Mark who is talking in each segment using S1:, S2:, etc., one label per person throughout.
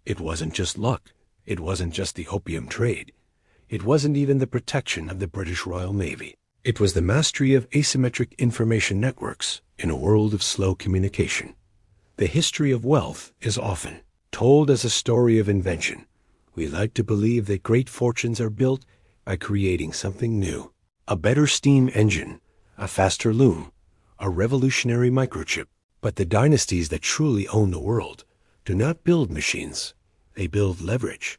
S1: It wasn't just luck. It wasn't just the opium trade. It wasn't even the protection of the British Royal Navy. It was the mastery of asymmetric information networks in a world of slow communication. The history of wealth is often told as a story of invention. We like to believe that great fortunes are built by creating something new. A better steam engine, a faster loom, a revolutionary microchip. But the dynasties that truly own the world do not build machines. They build leverage.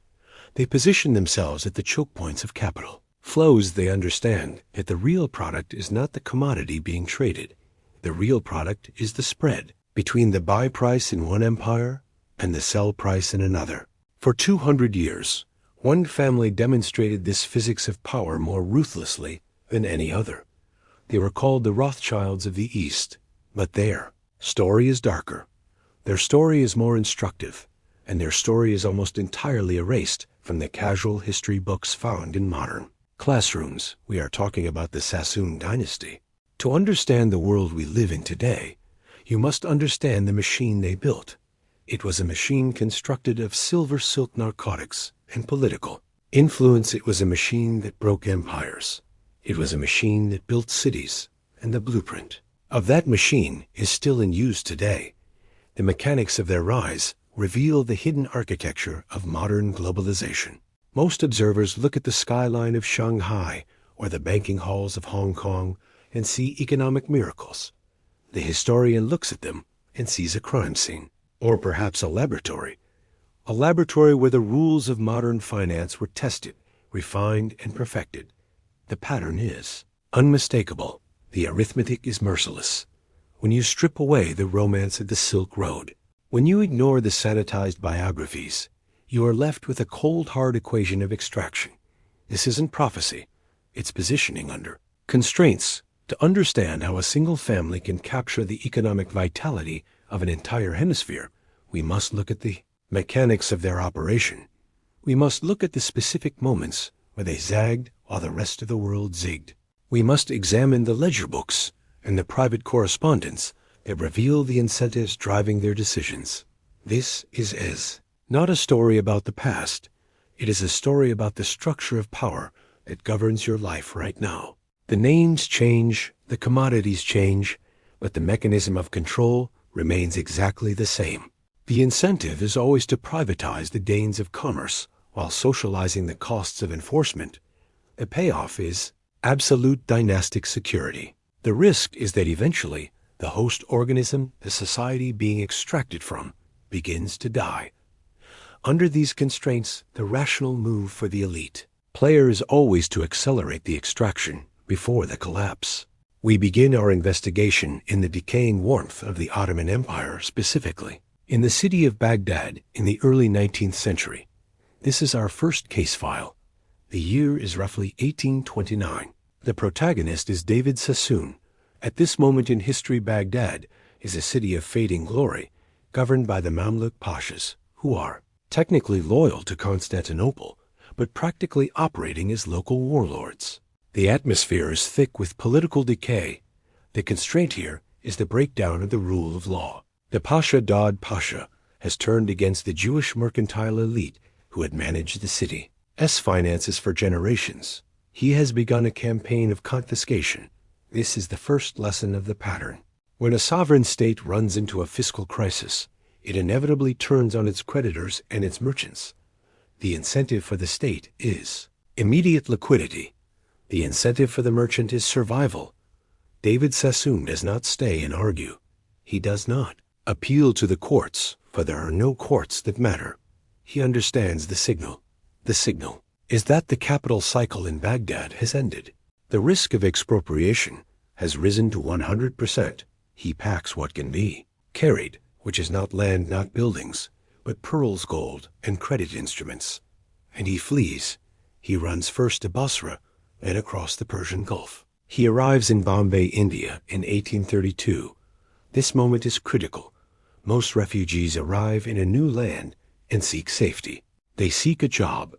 S1: They position themselves at the choke points of capital. Flows they understand that the real product is not the commodity being traded. The real product is the spread between the buy price in one empire and the sell price in another. For 200 years, one family demonstrated this physics of power more ruthlessly than any other. They were called the Rothschilds of the East, but their story is darker. Their story is more instructive, and their story is almost entirely erased from the casual history books found in modern classrooms. We are talking about the Sassoon dynasty. To understand the world we live in today, you must understand the machine they built. It was a machine constructed of silver silk narcotics and political influence. It was a machine that broke empires. It was a machine that built cities, and the blueprint of that machine is still in use today. The mechanics of their rise reveal the hidden architecture of modern globalization. Most observers look at the skyline of Shanghai or the banking halls of Hong Kong and see economic miracles. The historian looks at them and sees a crime scene, or perhaps a laboratory where the rules of modern finance were tested, refined, and perfected. The pattern is unmistakable. The arithmetic is merciless. When you strip away the romance of the Silk Road, when you ignore the sanitized biographies, you are left with a cold, hard equation of extraction. This isn't prophecy. It's positioning under constraints. To understand how a single family can capture the economic vitality of an entire hemisphere, we must look at the mechanics of their operation. We must look at the specific moments where they zagged while the rest of the world zigged. We must examine the ledger books and the private correspondence that reveal the incentives driving their decisions. This is not a story about the past. It is a story about the structure of power that governs your life right now. The names change, the commodities change, but the mechanism of control remains exactly the same. The incentive is always to privatize the gains of commerce while socializing the costs of enforcement. The payoff is absolute dynastic security. The risk is that eventually the host organism, the society being extracted from, begins to die. Under these constraints, the rational move for the elite player is always to accelerate the extraction before the collapse. We begin our investigation in the decaying warmth of the Ottoman Empire, specifically in the city of Baghdad in the early 19th century. This is our first case file. The year is roughly 1829. The protagonist is David Sassoon. At this moment in history, Baghdad is a city of fading glory, governed by the Mamluk Pashas, who are technically loyal to Constantinople, but practically operating as local warlords. The atmosphere is thick with political decay. The constraint here is the breakdown of the rule of law. The Pasha Dad Pasha has turned against the Jewish mercantile elite who had managed the city's finances for generations. He has begun a campaign of confiscation. This is the first lesson of the pattern. When a sovereign state runs into a fiscal crisis, it inevitably turns on its creditors and its merchants. The incentive for the state is immediate liquidity. The incentive for the merchant is survival. David Sassoon does not stay and argue. He does not appeal to the courts, for there are no courts that matter. He understands the signal. The signal is that the capital cycle in Baghdad has ended. The risk of expropriation has risen to 100%. He packs what can be carried, which is not land, not buildings, but pearls, gold, and credit instruments. And he flees. He runs first to Basra and across the Persian Gulf. He arrives in Bombay, India in 1832. This moment is critical. Most refugees arrive in a new land and seek safety. They seek a job.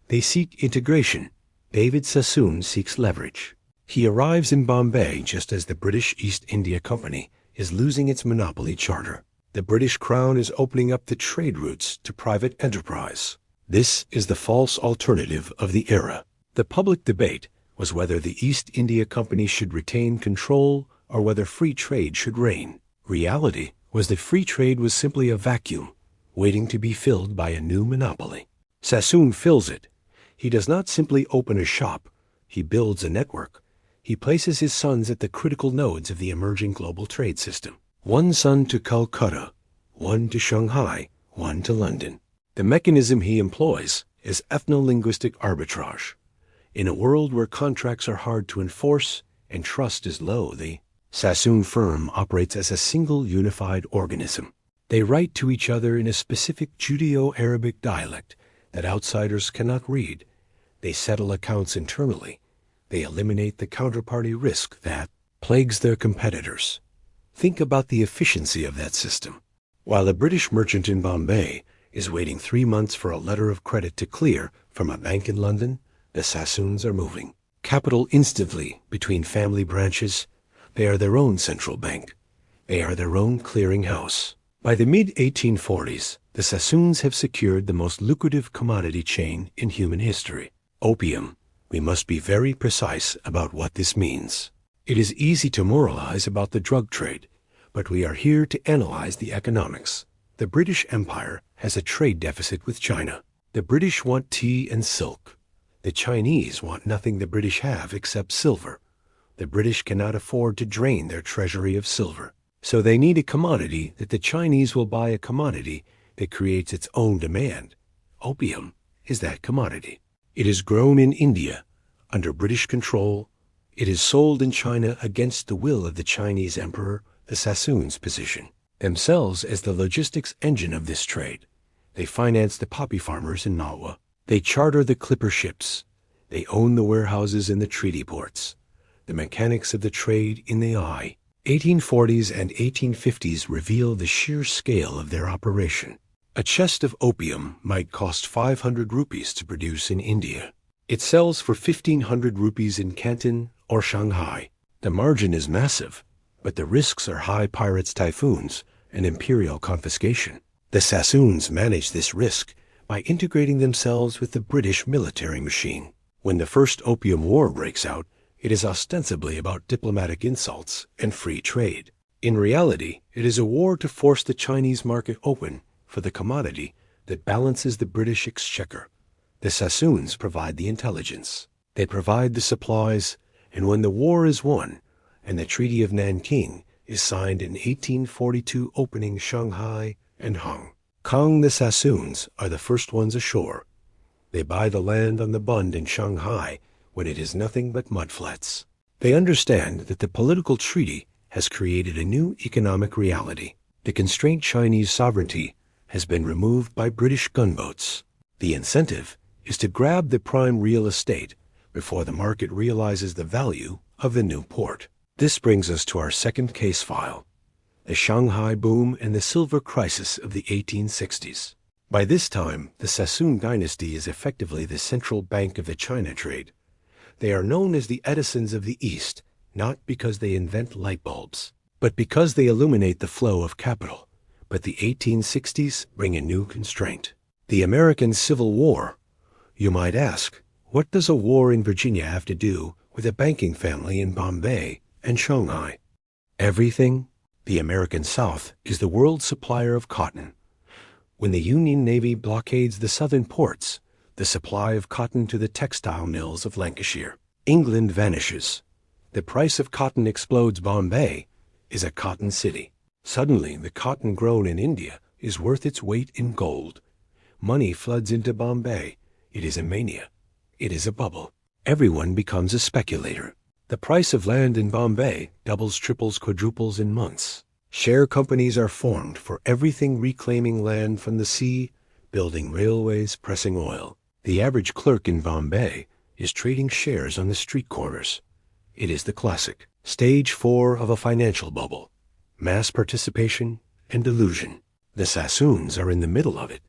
S1: They seek integration. David Sassoon seeks leverage. He arrives in Bombay just as the British East India Company is losing its monopoly charter. The British Crown is opening up the trade routes to private enterprise. This is the false alternative of the era. The public debate was whether the East India Company should retain control or whether free trade should reign. Reality was that free trade was simply a vacuum, waiting to be filled by a new monopoly. Sassoon fills it. He does not simply open a shop. He builds a network. He places his sons at the critical nodes of the emerging global trade system. One son to Calcutta, one to Shanghai, one to London. The mechanism he employs is ethno-linguistic arbitrage. In a world where contracts are hard to enforce and trust is low, the Sassoon firm operates as a single unified organism. They write to each other in a specific Judeo-Arabic dialect that outsiders cannot read. They settle accounts internally. They eliminate the counterparty risk that plagues their competitors. Think about the efficiency of that system. While a British merchant in Bombay is waiting 3 months for a letter of credit to clear from a bank in London, the Sassoons are moving capital instantly between family branches. They are their own central bank. They are their own clearinghouse. By the mid-1840s, the Sassoons have secured the most lucrative commodity chain in human history, opium. We must be very precise about what this means. It is easy to moralize about the drug trade, but we are here to analyze the economics. The British Empire has a trade deficit with China. The British want tea and silk. The Chinese want nothing the British have except silver. The British cannot afford to drain their treasury of silver. So they need a commodity that the Chinese will buy, a commodity that creates its own demand. Opium is that commodity. It is grown in India under British control. It is sold in China against the will of the Chinese emperor. The Sassoons position themselves as the logistics engine of this trade. They finance the poppy farmers in Nawa. They charter the clipper ships. They own the warehouses in the treaty ports. The mechanics of the trade in the eye. 1840s and 1850s reveal the sheer scale of their operation. A chest of opium might cost 500 rupees to produce in India. It sells for 1,500 rupees in Canton or Shanghai. The margin is massive, but the risks are high pirates, typhoons, and imperial confiscation. The Sassoons manage this risk by integrating themselves with the British military machine. When the First Opium War breaks out, it is ostensibly about diplomatic insults and free trade. In reality, it is a war to force the Chinese market open for the commodity that balances the British exchequer. The Sassoons provide the intelligence. They provide the supplies, and when the war is won and the Treaty of Nanking is signed in 1842, opening Shanghai and Hong Kong, the Sassoons are the first ones ashore. They buy the land on the Bund in Shanghai when it is nothing but mudflats. They understand that the political treaty has created a new economic reality. The constrained Chinese sovereignty has been removed by British gunboats. The incentive is to grab the prime real estate before the market realizes the value of the new port. This brings us to our second case file, the Shanghai boom and the silver crisis of the 1860s. By this time, the Sassoon dynasty is effectively the central bank of the China trade. They are known as the Edisons of the East, not because they invent light bulbs, but because they illuminate the flow of capital. But the 1860s bring a new constraint. The American Civil War. You might ask, what does a war in Virginia have to do with a banking family in Bombay and Shanghai? Everything. The American South is the world's supplier of cotton. When the Union Navy blockades the southern ports, the supply of cotton to the textile mills of Lancashire, England vanishes. The price of cotton explodes. Bombay is a cotton city. Suddenly, the cotton grown in India is worth its weight in gold. Money floods into Bombay. It is a mania. It is a bubble. Everyone becomes a speculator. The price of land in Bombay doubles, triples, quadruples in months. Share companies are formed for everything, reclaiming land from the sea, building railways, pressing oil. The average clerk in Bombay is trading shares on the street corners. It is the classic stage 4 of a financial bubble. Mass participation and delusion. The Sassoons are in the middle of it.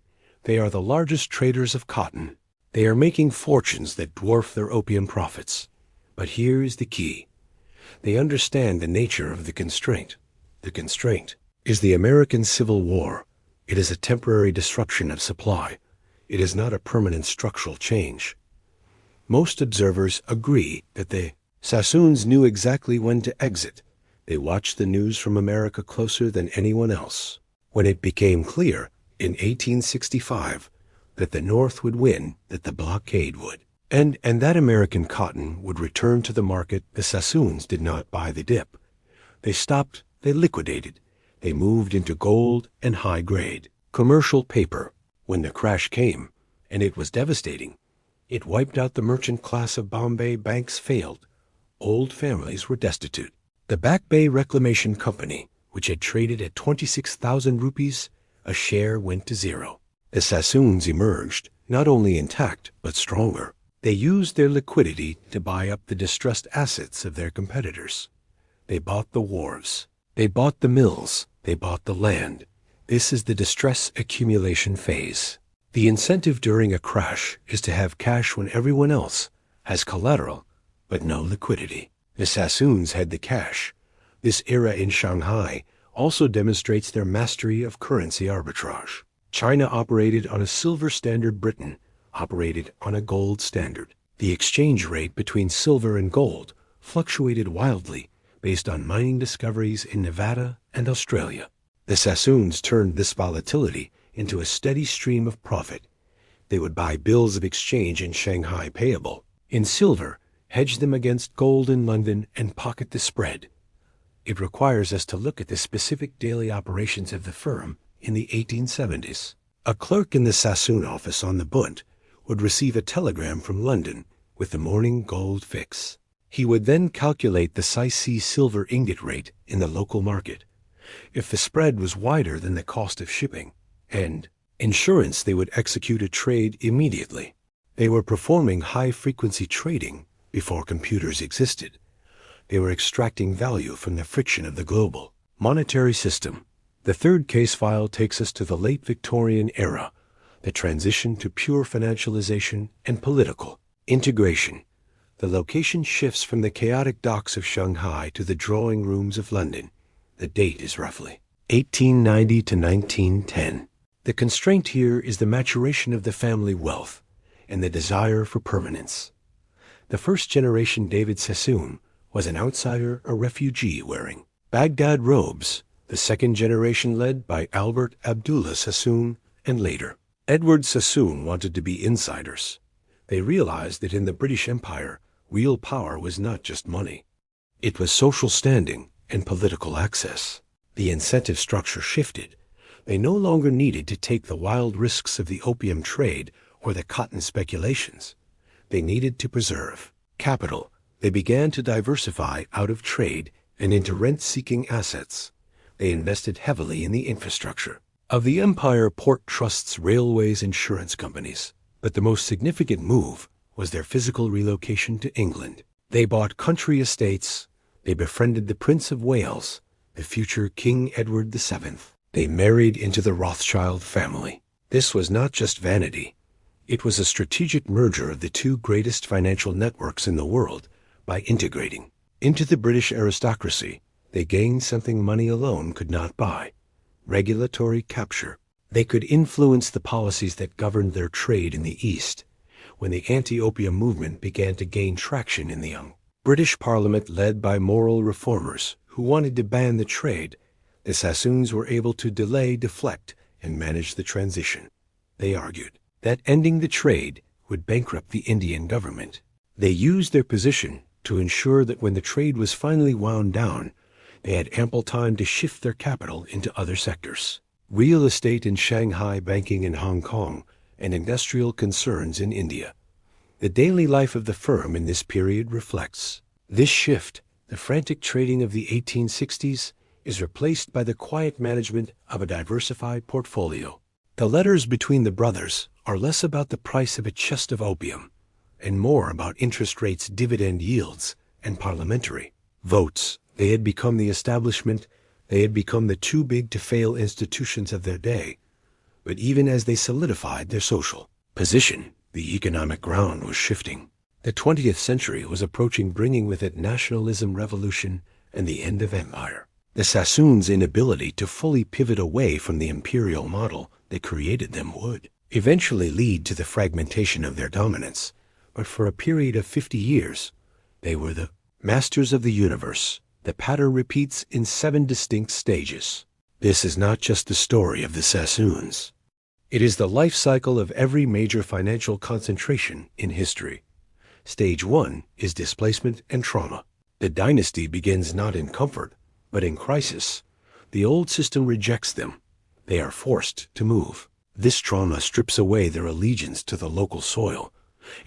S1: They are the largest traders of cotton. They are making fortunes that dwarf their opium profits. But here is the key. They understand the nature of the constraint. The constraint is the American Civil War. It is a temporary disruption of supply. It is not a permanent structural change. Most observers agree that the Sassoons knew exactly when to exit. They watched the news from America closer than anyone else. When it became clear in 1865 that the North would win, that the blockade would, and that American cotton would return to the market, the Sassoons did not buy the dip. They stopped, they liquidated, they moved into gold and high-grade commercial paper. When the crash came, and it was devastating, it wiped out the merchant class of Bombay. Banks failed. Old families were destitute. The Back Bay Reclamation Company, which had traded at 26,000 rupees, a share went to zero. The Sassoons emerged, not only intact, but stronger. They used their liquidity to buy up the distressed assets of their competitors. They bought the wharves. They bought the mills. They bought the land. This is the distress accumulation phase. The incentive during a crash is to have cash when everyone else has collateral, but no liquidity. The Sassoons had the cash. This era in Shanghai also demonstrates their mastery of currency arbitrage. China operated on a silver standard. Britain operated on a gold standard. The exchange rate between silver and gold fluctuated wildly based on mining discoveries in Nevada and Australia. The Sassoons turned this volatility into a steady stream of profit. They would buy bills of exchange in Shanghai payable in silver, hedge them against gold in London, and pocket the spread. It requires us to look at the specific daily operations of the firm in the 1870s. A clerk in the Sassoon office on the Bund would receive a telegram from London with the morning gold fix. He would then calculate the Sicc silver ingot rate in the local market. If the spread was wider than the cost of shipping and insurance, they would execute a trade immediately. They were performing high-frequency trading before computers existed. They were extracting value from the friction of the global monetary system. The third case file takes us to the late Victorian era, the transition to pure financialization and political integration. The location shifts from the chaotic docks of Shanghai to the drawing rooms of London. The date is roughly 1890 to 1910. The constraint here is the maturation of the family wealth and the desire for permanence. The first generation David Sassoon was an outsider, a refugee wearing Baghdad robes. The second generation led by Albert Abdullah Sassoon and later Edward Sassoon wanted to be insiders. They realized that in the British Empire, real power was not just money. It was social standing and political access. The incentive structure shifted. They no longer needed to take the wild risks of the opium trade or the cotton speculations. They needed to preserve capital. They began to diversify out of trade and into rent-seeking assets. They invested heavily in the infrastructure of the empire, port trusts, railways, insurance companies. But the most significant move was their physical relocation to England. They bought country estates. They befriended the Prince of Wales, the future King Edward VII. They married into the Rothschild family. This was not just vanity. It was a strategic merger of the two greatest financial networks in the world. By integrating into the British aristocracy, they gained something money alone could not buy: regulatory capture. They could influence the policies that governed their trade in the East. When the anti-opium movement began to gain traction in the young British Parliament led by moral reformers who wanted to ban the trade, the Sassoons were able to delay, deflect, and manage the transition. They argued that ending the trade would bankrupt the Indian government. They used their position to ensure that when the trade was finally wound down, they had ample time to shift their capital into other sectors: real estate in Shanghai, banking in Hong Kong, and industrial concerns in India. The daily life of the firm in this period reflects this shift. The frantic trading of the 1860s is replaced by the quiet management of a diversified portfolio. The letters between the brothers are less about the price of a chest of opium and more about interest rates, dividend yields, and parliamentary votes. They had become the establishment. They had become the too big to fail institutions of their day. But even as they solidified their social position, the economic ground was shifting. The 20th century was approaching, bringing with it nationalism, revolution, and the end of empire. The Sassoons' inability to fully pivot away from the imperial model that created them would eventually lead to the fragmentation of their dominance, but for a period of 50 years, they were the masters of the universe. The pattern repeats in 7 distinct stages. This is not just the story of the Sassoons. It is the life cycle of every major financial concentration in history. Stage 1 is displacement and trauma. The dynasty begins not in comfort, but in crisis. The old system rejects them. They are forced to move. This trauma strips away their allegiance to the local soil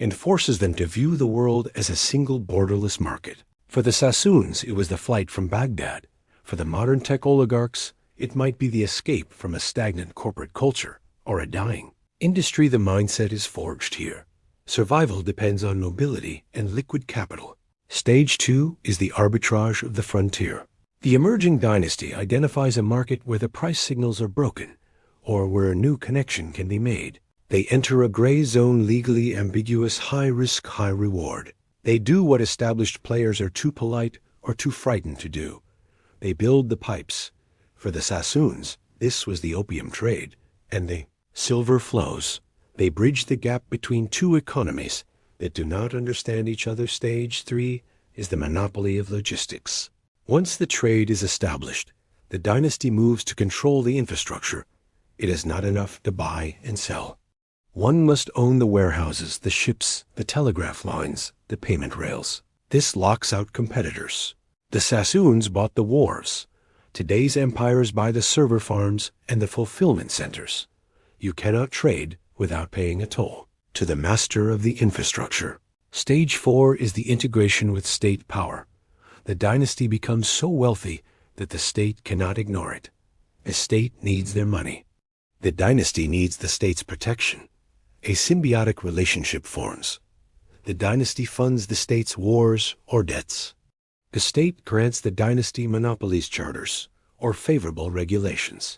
S1: and forces them to view the world as a single borderless market. For the Sassoons, it was the flight from Baghdad. For the modern tech oligarchs, it might be the escape from a stagnant corporate culture or a dying industry. The mindset is forged here. Survival depends on nobility and liquid capital. Stage 2 is the arbitrage of the frontier. The emerging dynasty identifies a market where the price signals are broken or where a new connection can be made. They enter a gray zone, legally ambiguous, high risk, high reward. They do what established players are too polite or too frightened to do. They build the pipes. For the Sassoons, this was the opium trade, and the silver flows. They bridge the gap between two economies that do not understand each other. Stage 3 is the monopoly of logistics. Once the trade is established, the dynasty moves to control the infrastructure. It is not enough to buy and sell. One must own the warehouses, the ships, the telegraph lines, the payment rails. This locks out competitors. The Sassoons bought the wharves. Today's empires buy the server farms and the fulfillment centers. You cannot trade without paying a toll. To the master of the infrastructure. Stage 4 is the integration with state power. The dynasty becomes so wealthy that the state cannot ignore it. The state needs their money. The dynasty needs the state's protection. A symbiotic relationship forms. The dynasty funds the state's wars or debts. The state grants the dynasty monopolies, charters, or favorable regulations.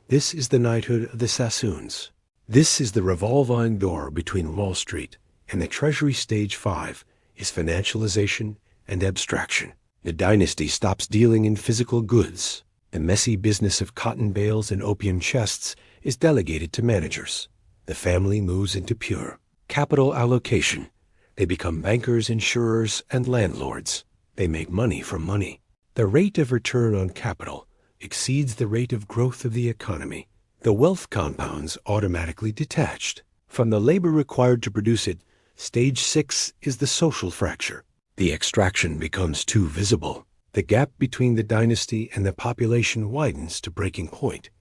S1: This is the knighthood of the Sassoons. This is the revolving door between Wall Street and the Treasury. Stage 5 is financialization and abstraction. The dynasty stops dealing in physical goods. The messy business of cotton bales and opium chests is delegated to managers. The family moves into pure capital allocation. They become bankers, insurers, and landlords. They make money from money. The rate of return on capital exceeds the rate of growth of the economy. The wealth compounds automatically detached from the labor required to produce it. Stage 6 is the social fracture. The extraction becomes too visible. The gap between the dynasty and the population widens to breaking point.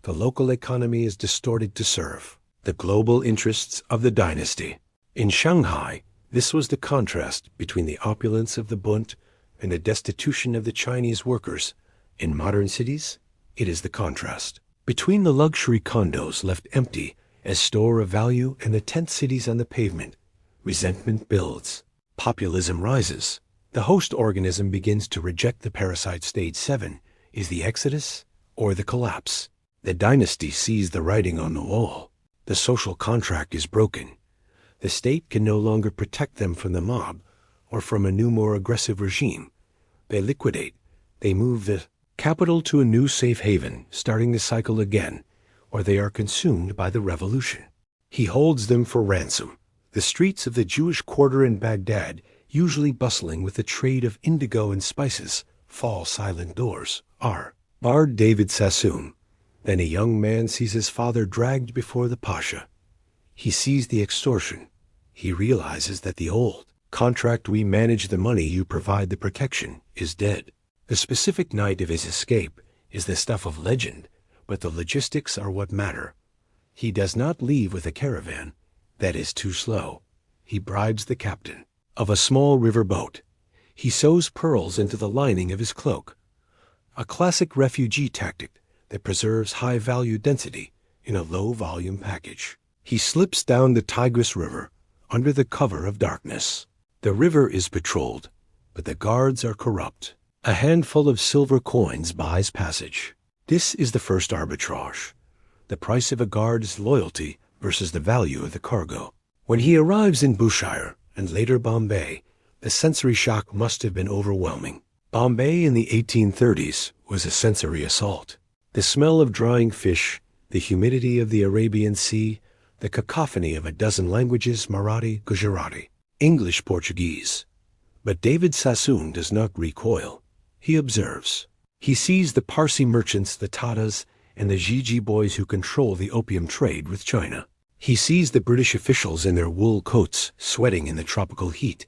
S1: The local economy is distorted to serve the global interests of the dynasty. In Shanghai, this was the contrast between the opulence of the Bund and the destitution of the Chinese workers. In modern cities, it is the contrast between the luxury condos left empty as store of value and the tent cities on the pavement. Resentment builds. Populism rises. The host organism begins to reject the parasite. Stage 7 is the exodus or the collapse. The dynasty sees the writing on the wall. The social contract is broken. The state can no longer protect them from the mob or from a new, more aggressive regime. They liquidate. They move the capital to a new safe haven, starting the cycle again, or they are consumed by the revolution. He holds them for ransom. The streets of the Jewish quarter in Baghdad, usually bustling with the trade of indigo and spices, fall silent doors, are barred. David Sassoon. Then a young man sees his father dragged before the pasha. He sees the extortion. He realizes that the old contract, we manage the money, you provide the protection, is dead. The specific night of his escape is the stuff of legend, but the logistics are what matter. He does not leave with a caravan. That is too slow. He bribes the captain of a small river boat. He sews pearls into the lining of his cloak. A classic refugee tactic that preserves high-value density in a low-volume package. He slips down the Tigris River under the cover of darkness. The river is patrolled, but the guards are corrupt. A handful of silver coins buys passage. This is the first arbitrage. The price of a guard is loyalty versus the value of the cargo. When he arrives in Bushire and later Bombay, the sensory shock must have been overwhelming. Bombay in the 1830s was a sensory assault. The smell of drying fish, the humidity of the Arabian Sea, the cacophony of a dozen languages, Marathi, Gujarati, English, Portuguese. But David Sassoon does not recoil. He observes. He sees the Parsi merchants, the Tatas, and the Gigi boys who control the opium trade with China. He sees the British officials in their wool coats, sweating in the tropical heat,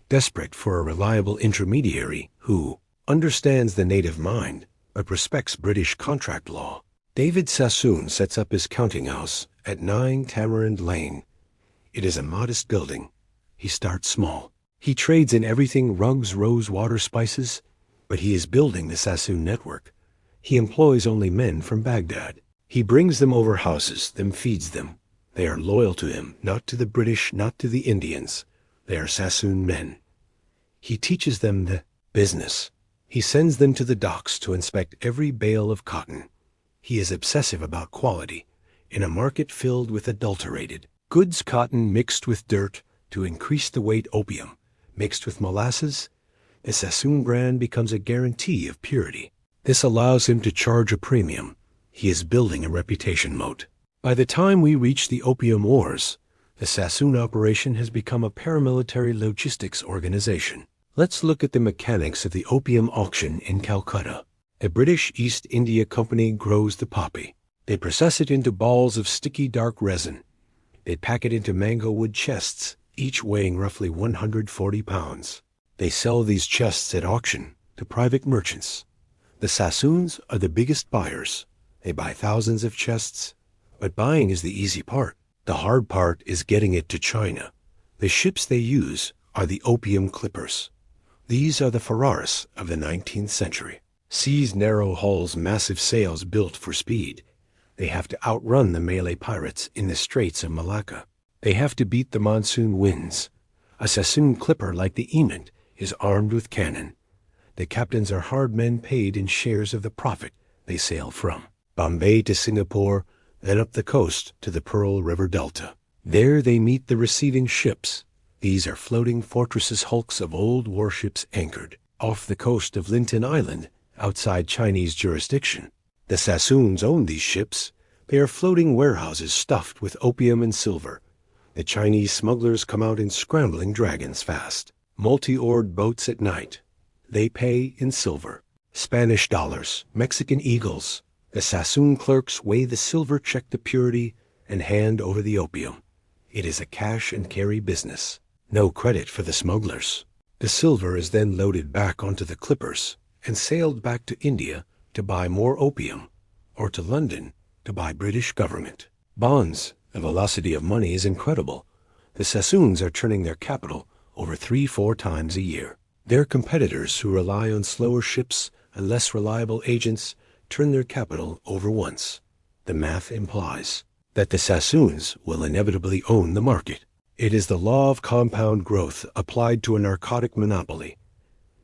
S1: desperate for a reliable intermediary who understands the native mind but respects British contract law. David Sassoon sets up his counting house at 9 Tamarind Lane. It is a modest building. He starts small. He trades in everything: rugs, rose water, spices. But he is building the Sassoon network. He employs only men from Baghdad. He brings them over houses, then feeds them. They are loyal to him, not to the British, not to the Indians. They are Sassoon men. He teaches them the business. He sends them to the docks to inspect every bale of cotton. He is obsessive about quality. In a market filled with adulterated goods, cotton mixed with dirt to increase the weight, opium mixed with molasses, the Sassoon brand becomes a guarantee of purity. This allows him to charge a premium. He is building a reputation moat. By the time we reach the Opium Wars, the Sassoon operation has become a paramilitary logistics organization. Let's look at the mechanics of the opium auction in Calcutta. A British East India Company grows the poppy. They process it into balls of sticky dark resin. They pack it into mango wood chests, each weighing roughly 140 pounds. They sell these chests at auction to private merchants. The Sassoons are the biggest buyers. They buy thousands of chests. But buying is the easy part. The hard part is getting it to China. The ships they use are the opium clippers. These are the Ferraris of the 19th century. Seas, narrow hulls, massive sails built for speed. They have to outrun the Malay pirates in the Straits of Malacca. They have to beat the monsoon winds. A Sassoon clipper like the Emond is armed with cannon. The captains are hard men paid in shares of the profit they sail from Bombay to Singapore, then up the coast to the Pearl River Delta. There they meet the receiving ships. These are floating fortresses, hulks of old warships anchored off the coast of Linton Island, outside Chinese jurisdiction. The Sassoons own these ships. They are floating warehouses stuffed with opium and silver. The Chinese smugglers come out in scrambling dragons fast. Multi-oared boats at night. They pay in silver. Spanish dollars, Mexican eagles. The Sassoon clerks weigh the silver, check the purity, and hand over the opium. It is a cash and carry business. No credit for the smugglers. The silver is then loaded back onto the clippers and sailed back to India to buy more opium, or to London to buy British government bonds. The velocity of money is incredible. The Sassoons are turning their capital over 3-4 times a year. Their competitors, who rely on slower ships and less reliable agents, turn their capital over once. The math implies that the Sassoons will inevitably own the market. It is the law of compound growth applied to a narcotic monopoly.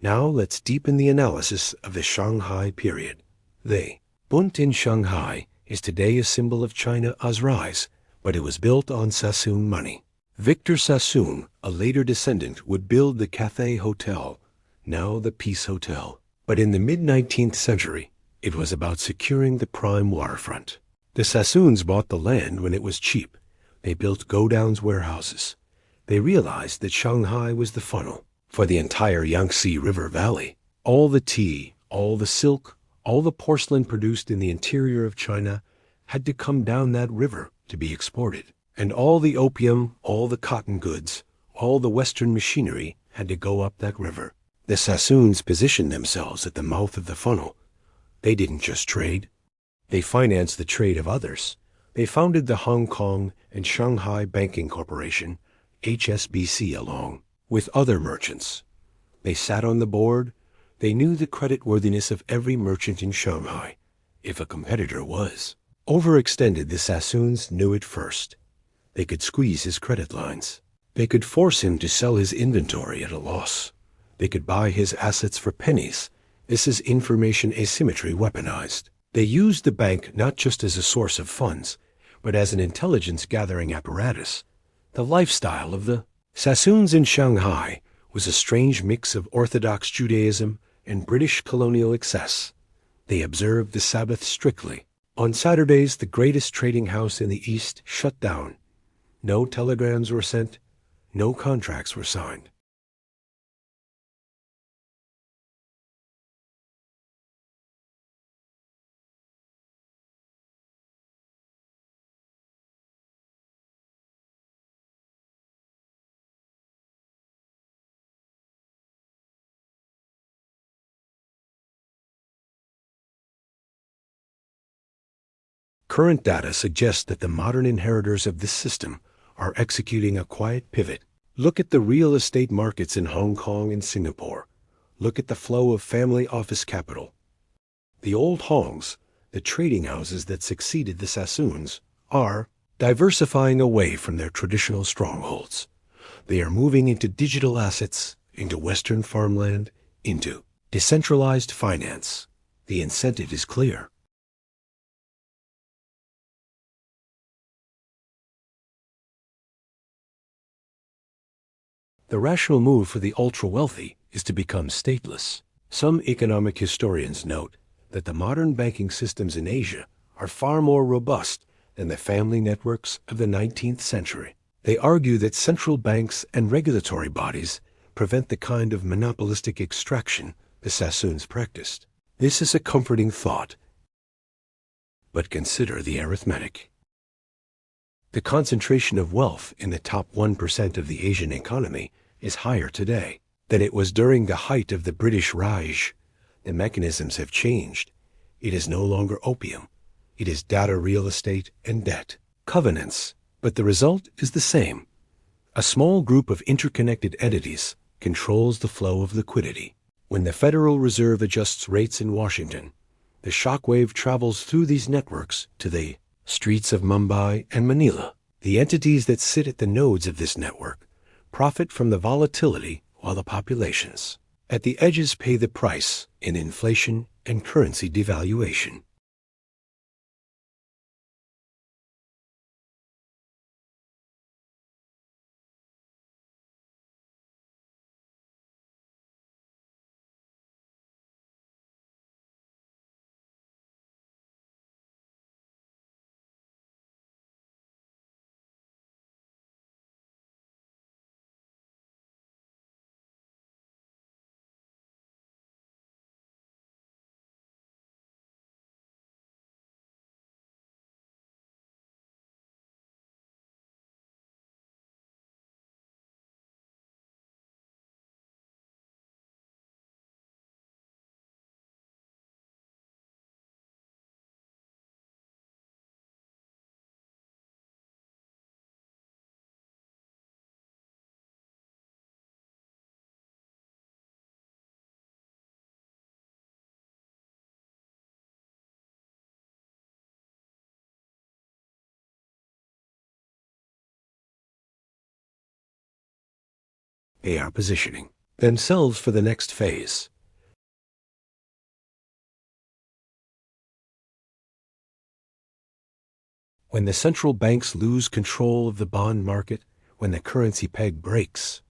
S1: Now let's deepen the analysis of the Shanghai period. The Bund in Shanghai is today a symbol of China's rise, but it was built on Sassoon money. Victor Sassoon, a later descendant, would build the Cathay Hotel, now the Peace Hotel. But in the mid-19th century, it was about securing the prime waterfront. The Sassoons bought the land when it was cheap. They built go-downs, warehouses. They realized that Shanghai was the funnel for the entire Yangtze River Valley. All the tea, all the silk, all the porcelain produced in the interior of China had to come down that river to be exported. And all the opium, all the cotton goods, all the Western machinery had to go up that river. The Sassoons positioned themselves at the mouth of the funnel. They didn't just trade. They financed the trade of others. They founded the Hong Kong and Shanghai Banking Corporation, HSBC, along with other merchants. They sat on the board. They knew the creditworthiness of every merchant in Shanghai, if a competitor was overextended. The Sassoons knew it first. They could squeeze his credit lines. They could force him to sell his inventory at a loss. They could buy his assets for pennies. This is information asymmetry weaponized. They used the bank not just as a source of funds, but as an intelligence-gathering apparatus. The lifestyle of the Sassoons in Shanghai was a strange mix of Orthodox Judaism and British colonial excess. They observed the Sabbath strictly. On Saturdays, the greatest trading house in the East shut down. No telegrams were sent. No contracts were signed. Current data suggests that the modern inheritors of this system are executing a quiet pivot. Look at the real estate markets in Hong Kong and Singapore. Look at the flow of family office capital. The old Hongs, the trading houses that succeeded the Sassoons, are diversifying away from their traditional strongholds. They are moving into digital assets, into Western farmland, into decentralized finance. The incentive is clear. The rational move for the ultra-wealthy is to become stateless. Some economic historians note that the modern banking systems in Asia are far more robust than the family networks of the 19th century. They argue that central banks and regulatory bodies prevent the kind of monopolistic extraction the Sassoons practiced. This is a comforting thought. But consider the arithmetic. The concentration of wealth in the top 1% of the Asian economy is higher today than it was during the height of the British Raj. The mechanisms have changed. It is no longer opium. It is data real estate and debt. Covenants. But the result is the same. A small group of interconnected entities controls the flow of liquidity. When the Federal Reserve adjusts rates in Washington, the shockwave travels through these networks to the streets of Mumbai and Manila. The entities that sit at the nodes of this network profit from the volatility while the populations at the edges pay the price in inflation and currency devaluation. They are positioning themselves for the next phase. When the central banks lose control of the bond market, when the currency peg breaks.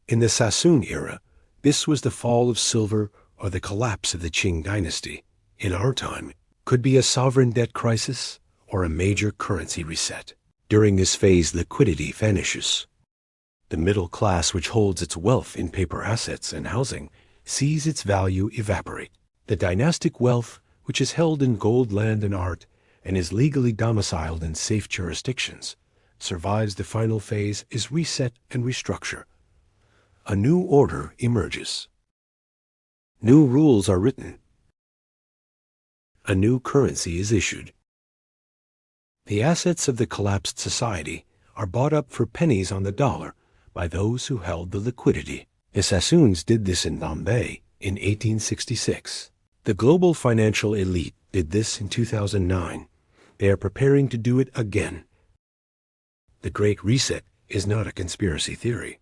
S1: In the Sassoon era, this was the fall of silver or the collapse of the Qing dynasty. In our time, could be a sovereign debt crisis or a major currency reset. During this phase, liquidity vanishes. The middle class, which holds its wealth in paper assets and housing, sees its value evaporate. The dynastic wealth, which is held in gold, land, and art, and is legally domiciled in safe jurisdictions, survives the final phase, is reset and restructure. A new order emerges. New rules are written. A new currency is issued. The assets of the collapsed society are bought up for pennies on the dollar by those who held the liquidity. The Sassoons did this in Bombay in 1866. The global financial elite did this in 2009. They are preparing to do it again. The Great Reset is not a conspiracy theory.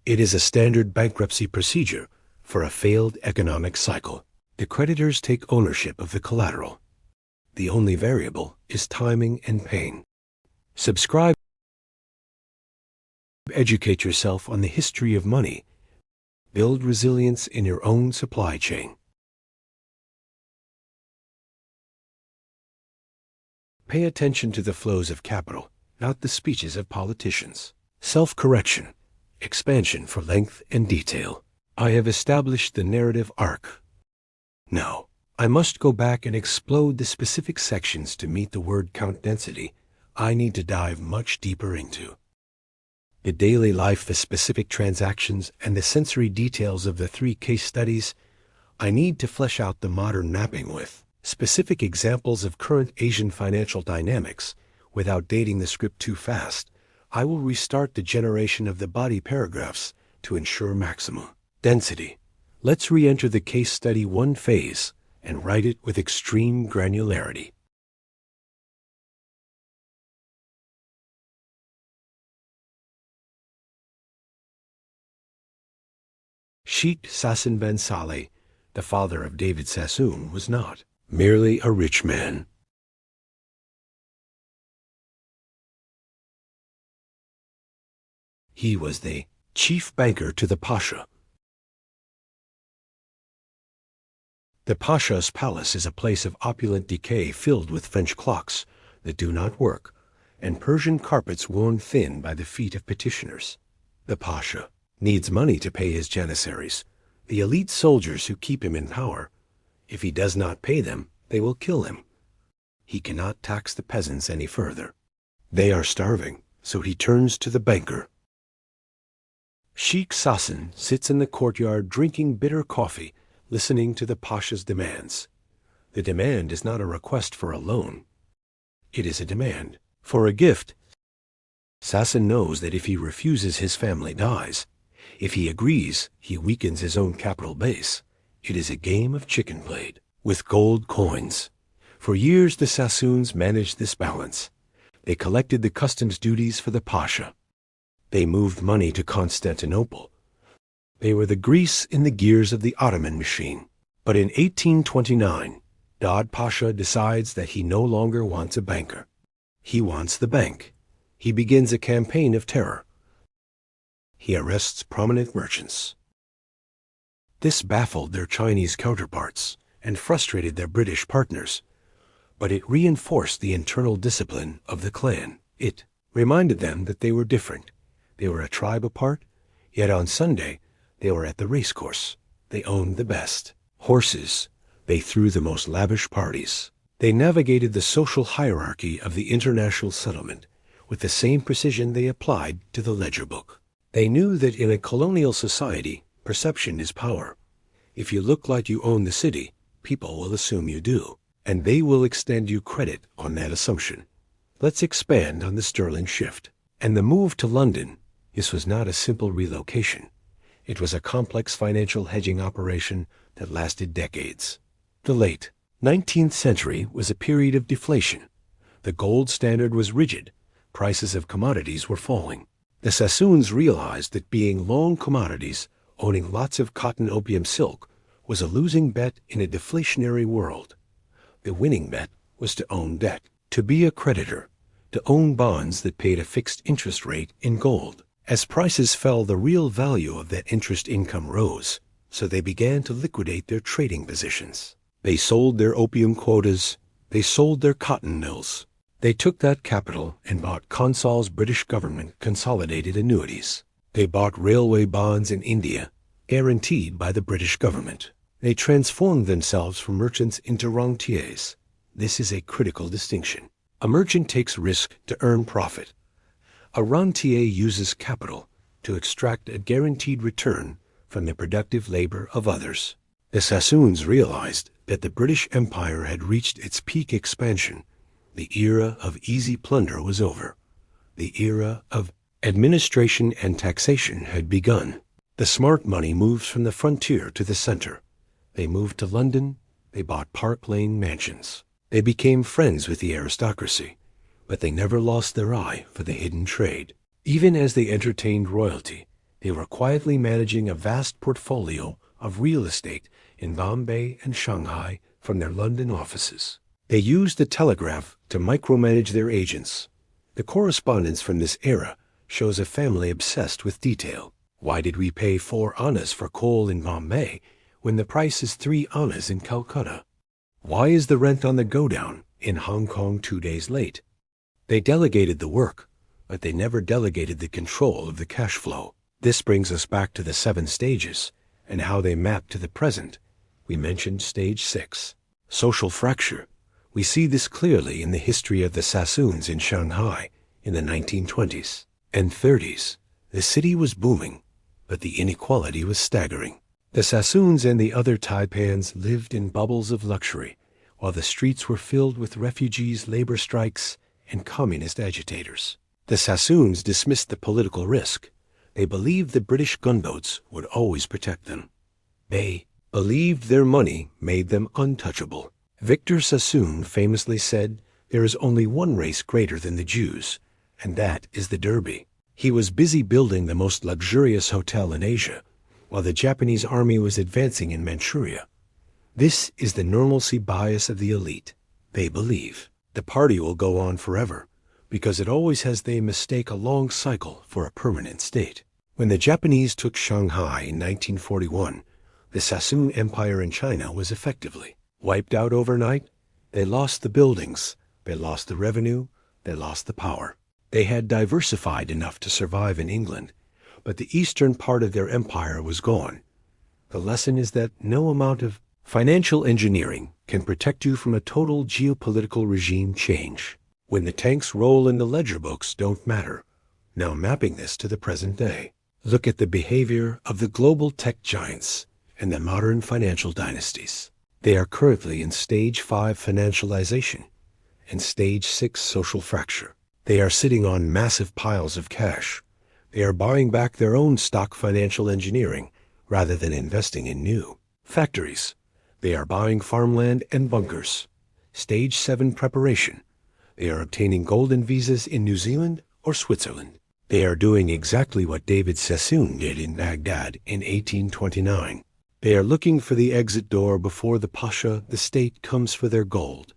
S1: It is a standard bankruptcy procedure for a failed economic cycle. The creditors take ownership of the collateral. The only variable is timing and pain. Subscribe. Educate yourself on the history of money. Build resilience in your own supply chain. Pay attention to the flows of capital, not the speeches of politicians. Self-correction. Expansion for length and detail. I have established the narrative arc. Now, I must go back and explode the specific sections to meet the word count density I need to dive much deeper into. The daily life, the specific transactions, and the sensory details of the 3 case studies I need to flesh out the modern mapping with specific examples of current Asian financial dynamics. Without dating the script too fast, I will restart the generation of the body paragraphs to ensure maximum density. Let's re-enter the case study 1 phase and write it with extreme granularity. Sheikh Sassoon ben Saleh, the father of David Sassoon, was not merely a rich man. He was the chief banker to the Pasha. The Pasha's palace is a place of opulent decay filled with French clocks that do not work, and Persian carpets worn thin by the feet of petitioners. The Pasha needs money to pay his janissaries, the elite soldiers who keep him in power. If he does not pay them, they will kill him. He cannot tax the peasants any further. They are starving, so he turns to the banker. Sheikh Sassoon sits in the courtyard drinking bitter coffee, listening to the Pasha's demands. The demand is not a request for a loan. It is a demand for a gift. Sassoon knows that if he refuses, his family dies. If he agrees, he weakens his own capital base. It is a game of chicken played with gold coins. For years the Sassoons managed this balance. They collected the customs duties for the Pasha. They moved money to Constantinople. They were the grease in the gears of the Ottoman machine. But in 1829, Daud Pasha decides that he no longer wants a banker. He wants the bank. He begins a campaign of terror. He arrests prominent merchants. This baffled their Chinese counterparts and frustrated their British partners. But it reinforced the internal discipline of the clan. It reminded them that they were different. They were a tribe apart, yet on Sunday they were at the racecourse. They owned the best horses. They threw the most lavish parties. They navigated the social hierarchy of the international settlement with the same precision they applied to the ledger book. They knew that in a colonial society, perception is power. If you look like you own the city, people will assume you do, and they will extend you credit on that assumption. Let's expand on the sterling shift and the move to London. This was not a simple relocation. It was a complex financial hedging operation that lasted decades. The late 19th century was a period of deflation. The gold standard was rigid. Prices of commodities were falling. The Sassoons realized that being long commodities, owning lots of cotton, opium, silk, was a losing bet in a deflationary world. The winning bet was to own debt, to be a creditor, to own bonds that paid a fixed interest rate in gold. As prices fell, the real value of that interest income rose, so they began to liquidate their trading positions. They sold their opium quotas. They sold their cotton mills. They took that capital and bought Consol's British government consolidated annuities. They bought railway bonds in India, guaranteed by the British government. They transformed themselves from merchants into rentiers. This is a critical distinction. A merchant takes risk to earn profit. A rentier uses capital to extract a guaranteed return from the productive labor of others. The Sassoons realized that the British Empire had reached its peak expansion. The era of easy plunder was over. The era of administration and taxation had begun. The smart money moves from the frontier to the center. They moved to London. They bought Park Lane mansions. They became friends with the aristocracy, but they never lost their eye for the hidden trade. Even as they entertained royalty, they were quietly managing a vast portfolio of real estate in Bombay and Shanghai from their London offices. They used the telegraph to micromanage their agents. The correspondence from this era shows a family obsessed with detail. Why did we pay 4 annas for coal in Bombay when the price is 3 annas in Calcutta? Why is the rent on the godown in Hong Kong 2 days late. They delegated the work, but they never delegated the control of the cash flow. This brings us back to the 7 stages and how they map to the present. We mentioned stage 6, social fracture. We see this clearly in the history of the Sassoons in Shanghai in the 1920s and 30s. The city was booming, but the inequality was staggering. The Sassoons and the other Taipans lived in bubbles of luxury, while the streets were filled with refugees, labor strikes, and communist agitators. The Sassoons dismissed the political risk. They believed the British gunboats would always protect them. They believed their money made them untouchable. Victor Sassoon famously said, "There is only one race greater than the Jews, and that is the Derby." He was busy building the most luxurious hotel in Asia, while the Japanese army was advancing in Manchuria. This is the normalcy bias of the elite. They believe the party will go on forever, because it always has. They mistake a long cycle for a permanent state. When the Japanese took Shanghai in 1941, the Sassoon Empire in China was effectively wiped out overnight. They lost the buildings, they lost the revenue, they lost the power. They had diversified enough to survive in England, but the eastern part of their empire was gone. The lesson is that no amount of financial engineering can protect you from a total geopolitical regime change. When the tanks roll and the ledger books don't matter. Now mapping this to the present day, look at the behavior of the global tech giants and the modern financial dynasties. They are currently in stage 5 financialization and stage 6 social fracture. They are sitting on massive piles of cash. They are buying back their own stock financial engineering rather than investing in new factories. They are buying farmland and bunkers. Stage 7 preparation. They are obtaining golden visas in New Zealand or Switzerland. They are doing exactly what David Sassoon did in Baghdad in 1829. They are looking for the exit door before the pasha, the state, comes for their gold.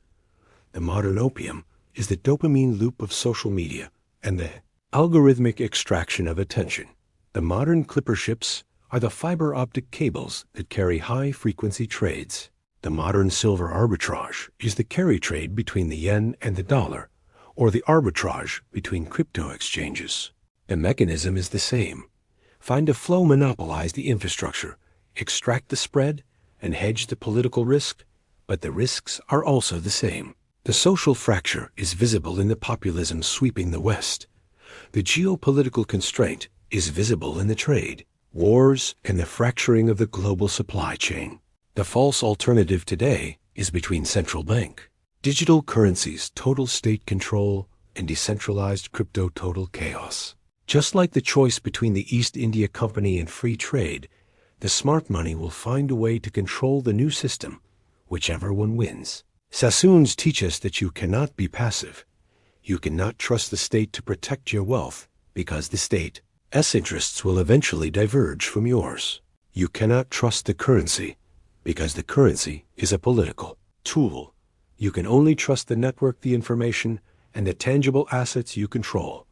S1: The modern opium is the dopamine loop of social media and the algorithmic extraction of attention. The modern clipper ships are the fiber optic cables that carry high-frequency trades. The modern silver arbitrage is the carry trade between the yen and the dollar, or the arbitrage between crypto exchanges. The mechanism is the same. Find a flow, monopolize the infrastructure, extract the spread, and hedge the political risk, but the risks are also the same. The social fracture is visible in the populism sweeping the West. The geopolitical constraint is visible in the trade, wars, and the fracturing of the global supply chain. The false alternative today is between central bank, digital currencies, total state control, and decentralized crypto, total chaos. Just like the choice between the East India Company and free trade, the smart money will find a way to control the new system, whichever one wins. Sassoons teach us that you cannot be passive. You cannot trust the state to protect your wealth, because the state's interests will eventually diverge from yours. You cannot trust the currency, because the currency is a political tool. You can only trust the network, the information, and the tangible assets you control.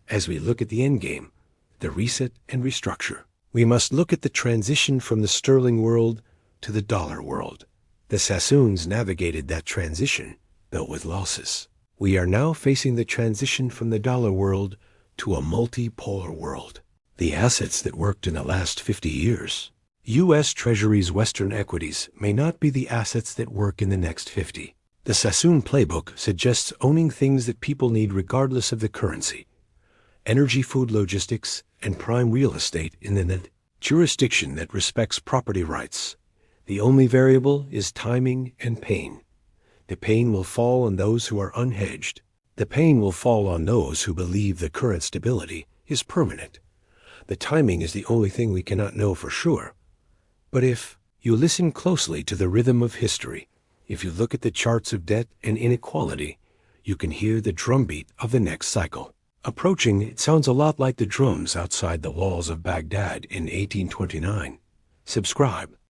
S1: As we look at the endgame, the reset and restructure, we must look at the transition from the sterling world to the dollar world. The Sassoons navigated that transition, though with losses. We are now facing the transition from the dollar world to a multipolar world. The assets that worked in the last 50 years, U.S. Treasury's Western equities, may not be the assets that work in the next 50. The Sassoon playbook suggests owning things that people need regardless of the currency: energy, food, logistics, and prime real estate in the jurisdiction that respects property rights. The only variable is timing and pain. The pain will fall on those who are unhedged. The pain will fall on those who believe the current stability is permanent. The timing is the only thing we cannot know for sure. But if you listen closely to the rhythm of history, if you look at the charts of debt and inequality, you can hear the drumbeat of the next cycle. Approaching, it sounds a lot like the drums outside the walls of Baghdad in 1829. Subscribe.